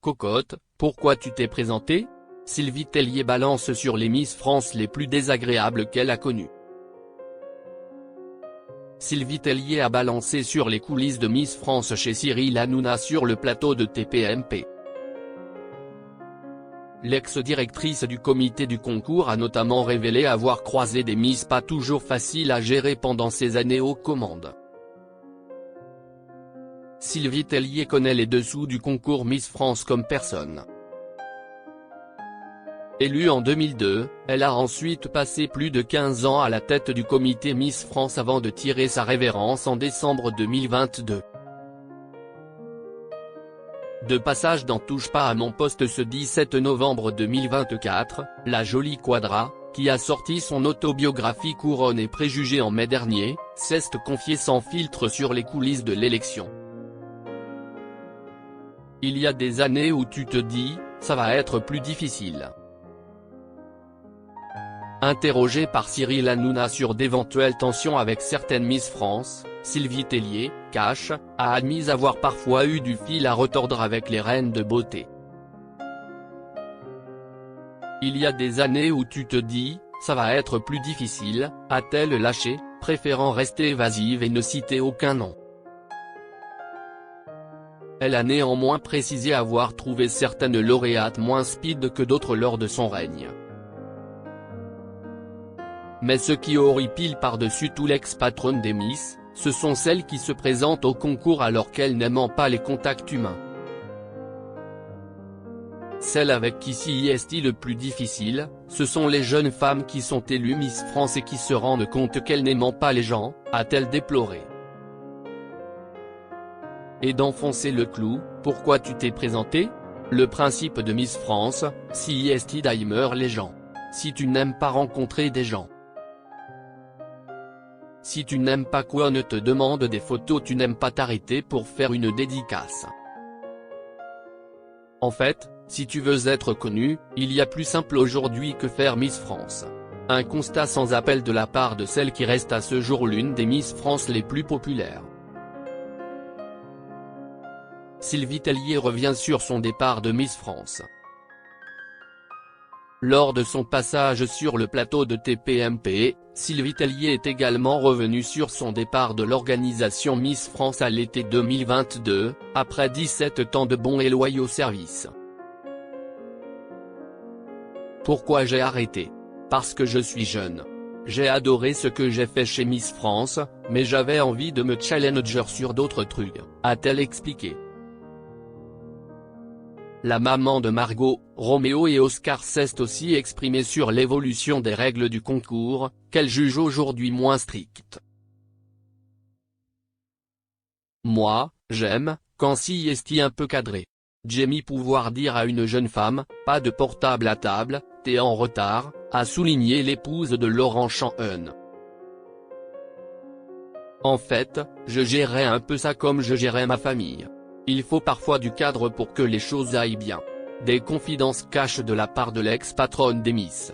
Cocotte, pourquoi tu t'es présentée ? Sylvie Tellier balance sur les Miss France les plus désagréables qu'elle a connues. Sylvie Tellier a balancé sur les coulisses de Miss France chez Cyril Hanouna sur le plateau de TPMP. L'ex-directrice du comité du concours a notamment révélé avoir croisé des Miss pas toujours faciles à gérer pendant ses années aux commandes. Sylvie Tellier connaît les dessous du concours Miss France comme personne. Élue en 2002, elle a ensuite passé plus de 15 ans à la tête du comité Miss France avant de tirer sa révérence en décembre 2022. De passage dans Touche pas à mon poste ce 17 novembre 2024, la jolie Quadra, qui a sorti son autobiographie Couronne et préjugés en mai dernier, s'est confiée sans filtre sur les coulisses de l'élection. Il y a des années où tu te dis, ça va être plus difficile. Interrogée par Cyril Hanouna sur d'éventuelles tensions avec certaines Miss France, Sylvie Tellier, cash, a admis avoir parfois eu du fil à retordre avec les reines de beauté. Il y a des années où tu te dis, ça va être plus difficile, a-t-elle lâché, préférant rester évasive et ne citer aucun nom. Elle a néanmoins précisé avoir trouvé certaines lauréates moins speed que d'autres lors de son règne. Mais ce qui horripile par-dessus tout l'ex-patronne des Miss, ce sont celles qui se présentent au concours alors qu'elles n'aiment pas les contacts humains. Celles avec qui c'est le plus difficile, ce sont les jeunes femmes qui sont élues Miss France et qui se rendent compte qu'elles n'aiment pas les gens, a-t-elle déploré. Et d'enfoncer le clou, pourquoi tu t'es présentée ? Le principe de Miss France, c'est d'aimer les gens. Si tu n'aimes pas rencontrer des gens. Si tu n'aimes pas qu'on ne te demande des photos, tu n'aimes pas t'arrêter pour faire une dédicace. En fait, si tu veux être connu, il y a plus simple aujourd'hui que faire Miss France. Un constat sans appel de la part de celle qui reste à ce jour l'une des Miss France les plus populaires. Sylvie Tellier revient sur son départ de Miss France. Lors de son passage sur le plateau de TPMP, Sylvie Tellier est également revenue sur son départ de l'organisation Miss France à l'été 2022, après 17 ans de bons et loyaux services. Pourquoi j'ai arrêté ? Parce que je suis jeune. J'ai adoré ce que j'ai fait chez Miss France, mais j'avais envie de me challenger sur d'autres trucs, a-t-elle expliqué. La maman de Margot, Roméo et Oscar s'est aussi exprimée sur l'évolution des règles du concours, qu'elle juge aujourd'hui moins strictes. Moi, j'aime, quand c'est un peu cadré. J'aime pouvoir dire à une jeune femme, pas de portable à table, t'es en retard, a souligné l'épouse de Laurent Chanhen. En fait, je gérais un peu ça comme je gérais ma famille. Il faut parfois du cadre pour que les choses aillent bien. Des confidences cachées de la part de l'ex-patronne des Miss.